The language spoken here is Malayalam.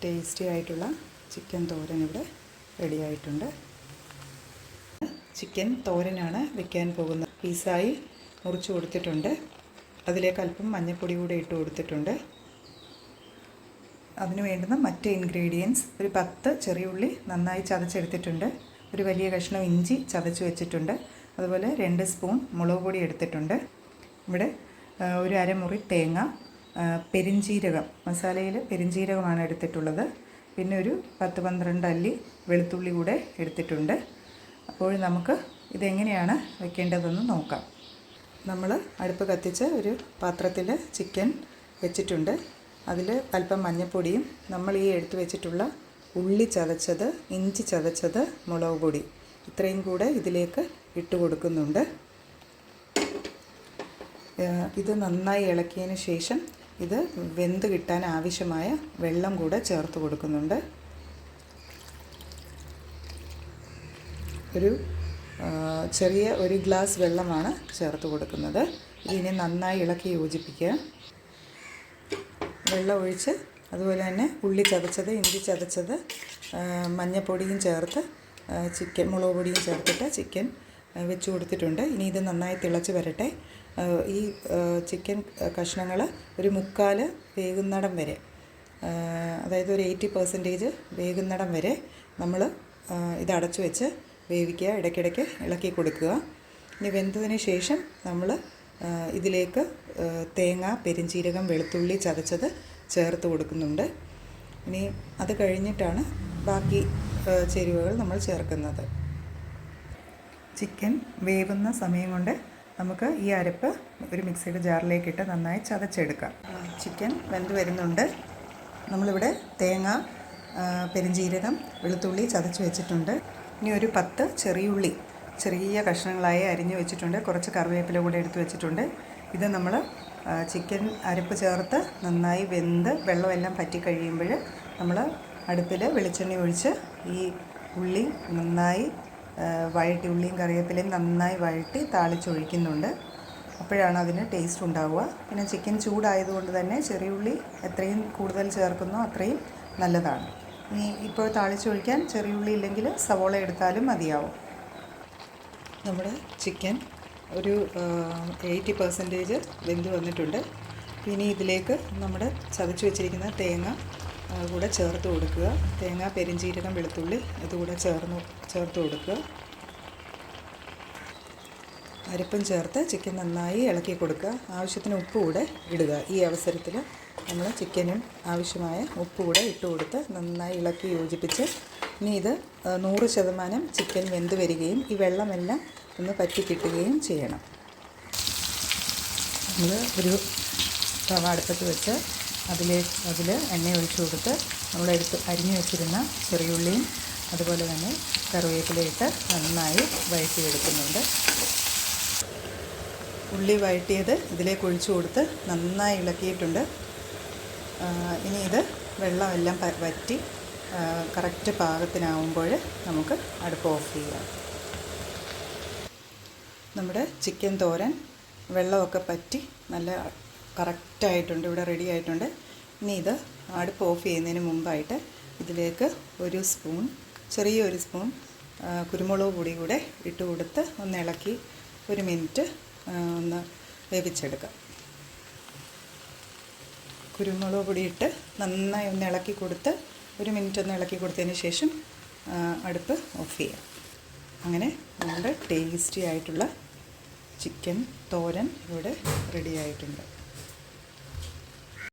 ടേസ്റ്റി ആയിട്ടുള്ള ചിക്കൻ തോരൻ ഇവിടെ റെഡി ആയിട്ടുണ്ട്. ചിക്കൻ തോരനാണ് വെക്കാൻ പോകുന്നത്. പീസായി മുറിച്ച് കൊടുത്തിട്ടുണ്ട്. അതിലേക്ക് അല്പം മഞ്ഞൾപ്പൊടി കൂടെ ഇട്ട് കൊടുത്തിട്ടുണ്ട്. അതിന് വേണ്ടുന്ന മറ്റ് ഇൻഗ്രീഡിയൻസ്: ഒരു 10 ചെറിയ ഉള്ളി നന്നായി ചതച്ചെടുത്തിട്ടുണ്ട്, ഒരു വലിയ കഷ്ണം ഇഞ്ചി ചതച്ച് വെച്ചിട്ടുണ്ട്, അതുപോലെ 2 സ്പൂൺ മുളക് പൊടി എടുത്തിട്ടുണ്ട്. ഇവിടെ ഒരു അരമുറി തേങ്ങ, പെരിഞ്ജീരകം, മസാലയിൽ പെരിഞ്ജീരകമാണ് എടുത്തിട്ടുള്ളത്, പിന്നെ ഒരു 10-12 അല്ലി വെളുത്തുള്ളി കൂടെ എടുത്തിട്ടുണ്ട്. അപ്പോൾ നമുക്ക് ഇതെങ്ങനെയാണ് വെക്കേണ്ടതെന്ന് നോക്കാം. നമ്മൾ അടുപ്പ് കത്തിച്ച് ഒരു പാത്രത്തിൽ ചിക്കൻ വെച്ചിട്ടുണ്ട്. അതിൽ അല്പം മഞ്ഞൾപ്പൊടിയും നമ്മൾ ഈ എടുത്തു വെച്ചിട്ടുള്ള ഉള്ളി ചതച്ചത്, ഇഞ്ചി ചതച്ചത്, മുളക് പൊടി ഇത്രയും കൂടെ ഇതിലേക്ക് ഇട്ട് കൊടുക്കുന്നുണ്ട്. ഇത് നന്നായി ഇളക്കിയതിന് ശേഷം ഇത് വെന്ത് കിട്ടാൻ ആവശ്യമായ വെള്ളം കൂടെ ചേർത്ത് കൊടുക്കുന്നുണ്ട്. ചെറിയ ഒരു ഗ്ലാസ് വെള്ളമാണ് ചേർത്ത് കൊടുക്കുന്നത്. ഇതിനെ നന്നായി ഇളക്കി യോജിപ്പിക്കുക. വെള്ളം ഒഴിച്ച് അതുപോലെ തന്നെ ഉള്ളി ചതച്ചത്, ഇഞ്ചി ചതച്ചത്, മഞ്ഞൾപ്പൊടിയും ചേർത്ത് മുളക് പൊടിയും ചേർത്തിട്ട് ചിക്കൻ വെച്ച് കൊടുത്തിട്ടുണ്ട്. ഇനി ഇത് നന്നായി തിളച്ച് വരട്ടെ. ഈ ചിക്കൻ കഷ്ണങ്ങൾ ഒരു 1/4 വേകുന്നിടം വരെ, അതായത് ഒരു 80% വേകുന്നിടം വരെ നമ്മൾ ഇത് അടച്ചു വെച്ച് വേവിക്കുക. ഇടയ്ക്കിടയ്ക്ക് ഇളക്കി കൊടുക്കുക. ഇനി വെന്തതിന് ശേഷം നമ്മൾ ഇതിലേക്ക് തേങ്ങ, പെരിഞ്ജീരകം, വെളുത്തുള്ളി ചതച്ചത് ചേർത്ത് കൊടുക്കുന്നുണ്ട്. ഇനി അത് കഴിഞ്ഞിട്ടാണ് ബാക്കി ചേരുവകൾ നമ്മൾ ചേർക്കുന്നത്. ചിക്കൻ വേവുന്ന സമയം കൊണ്ട് നമുക്ക് ഈ അരപ്പ് ഒരു മിക്സിയുടെ ജാറിലേക്കിട്ട് നന്നായി ചതച്ചെടുക്കാം. ചിക്കൻ വെന്ത് വരുന്നുണ്ട്. നമ്മളിവിടെ തേങ്ങ, പെരിഞ്ജീരകം, വെളുത്തുള്ളി ചതച്ച് വെച്ചിട്ടുണ്ട്. ഇനി ഒരു 10 ചെറിയുള്ളി ചെറിയ കഷ്ണങ്ങളായി അരിഞ്ഞ് വെച്ചിട്ടുണ്ട്. കുറച്ച് കറിവേപ്പില കൂടെ എടുത്ത് വെച്ചിട്ടുണ്ട്. ഇത് നമ്മൾ ചിക്കൻ അരപ്പ് ചേർത്ത് നന്നായി വെന്ത് വെള്ളമെല്ലാം പറ്റി കഴിയുമ്പോൾ നമ്മൾ അടുപ്പിൽ വെളിച്ചെണ്ണ ഒഴിച്ച് ഈ ഉള്ളി നന്നായി വഴറ്റി, ഉള്ളിയും കറിവേപ്പിലയും നന്നായി വഴറ്റി താളിച്ചൊഴിക്കുന്നുണ്ട്. അപ്പോഴാണ് അതിന് ടേസ്റ്റ് ഉണ്ടാവുക. പിന്നെ ചിക്കൻ ചൂടായതുകൊണ്ട് തന്നെ ചെറിയുള്ളി എത്രയും കൂടുതൽ ചേർക്കുന്നോ അത്രയും നല്ലതാണ്. ഇനി ഇപ്പോൾ താളിച്ചൊഴിക്കാൻ ചെറിയുള്ളി ഇല്ലെങ്കിൽ സവോള എടുത്താലും മതിയാവും. നമ്മുടെ ചിക്കൻ ഒരു 80% വെന്ത് വന്നിട്ടുണ്ട്. ഇനി ഇതിലേക്ക് നമ്മുടെ ചതച്ച് വെച്ചിരിക്കുന്ന തേങ്ങ കൂടെ ചേർത്ത് കൊടുക്കുക. തേങ്ങ, പെരിഞ്ജീരകം, വെളുത്തുള്ളി ഇതുകൂടെ ചേർത്ത് കൊടുക്കുക. അരപ്പും ചേർത്ത് ചിക്കൻ നന്നായി ഇളക്കി കൊടുക്കുക. ആവശ്യത്തിന് ഉപ്പ് കൂടെ ഇടുക. ഈ അവസരത്തിൽ നമ്മൾ ചിക്കനും ആവശ്യമായ ഉപ്പ് കൂടെ ഇട്ട് കൊടുത്ത് നന്നായി ഇളക്കി യോജിപ്പിച്ച്, ഇനി ഇത് 100% ചിക്കൻ വെന്ത് വരികയും ഈ വെള്ളമെല്ലാം ഒന്ന് പറ്റി കിട്ടുകയും ചെയ്യണം. നമ്മൾ ഒരു തവ അടുപ്പത്ത് വെച്ച് അതിൽ എണ്ണ ഒഴിച്ച് കൊടുത്ത് നമ്മളെടുത്ത് അരിഞ്ഞു വെച്ചിരുന്ന ചെറിയുള്ളിയും അതുപോലെ തന്നെ കറിവേപ്പിലയിട്ട് നന്നായി വഴറ്റിയെടുക്കുന്നുണ്ട്. ഉള്ളി വഴറ്റിയത് ഇതിലേക്ക് ഒഴിച്ചു കൊടുത്ത് നന്നായി ഇളക്കിയിട്ടുണ്ട്. ഇനി ഇത് വെള്ളമെല്ലാം വറ്റി കറക്റ്റ് പാകത്തിനാവുമ്പോൾ നമുക്ക് അടുപ്പ് ഓഫ് ചെയ്യാം. നമ്മുടെ ചിക്കൻ തോരൻ വെള്ളമൊക്കെ പറ്റി നല്ല കറക്റ്റായിട്ടുണ്ട്, ഇവിടെ റെഡി ആയിട്ടുണ്ട്. ഇനി ഇത് അടുപ്പ് ഓഫ് ചെയ്യുന്നതിന് മുമ്പായിട്ട് ഇതിലേക്ക് ചെറിയൊരു സ്പൂൺ കുരുമുളക് പൊടി കൂടെ ഇട്ട് കൊടുത്ത് ഒന്ന് ഇളക്കി 1 മിനിറ്റ് ഒന്ന് വേവിച്ചെടുക്കാം. കുരുമുളക് പൊടി ഇട്ട് നന്നായി ഒന്ന് ഇളക്കി കൊടുത്ത് 1 മിനിറ്റ് ഒന്ന് ഇളക്കി കൊടുത്തതിന് ശേഷം അടുപ്പ് ഓഫ് ചെയ്യാം. അങ്ങനെ നമ്മുടെ ടേസ്റ്റി ആയിട്ടുള്ള ചിക്കൻ തോരൻ ഇവിടെ റെഡി ആയിട്ടുണ്ട്.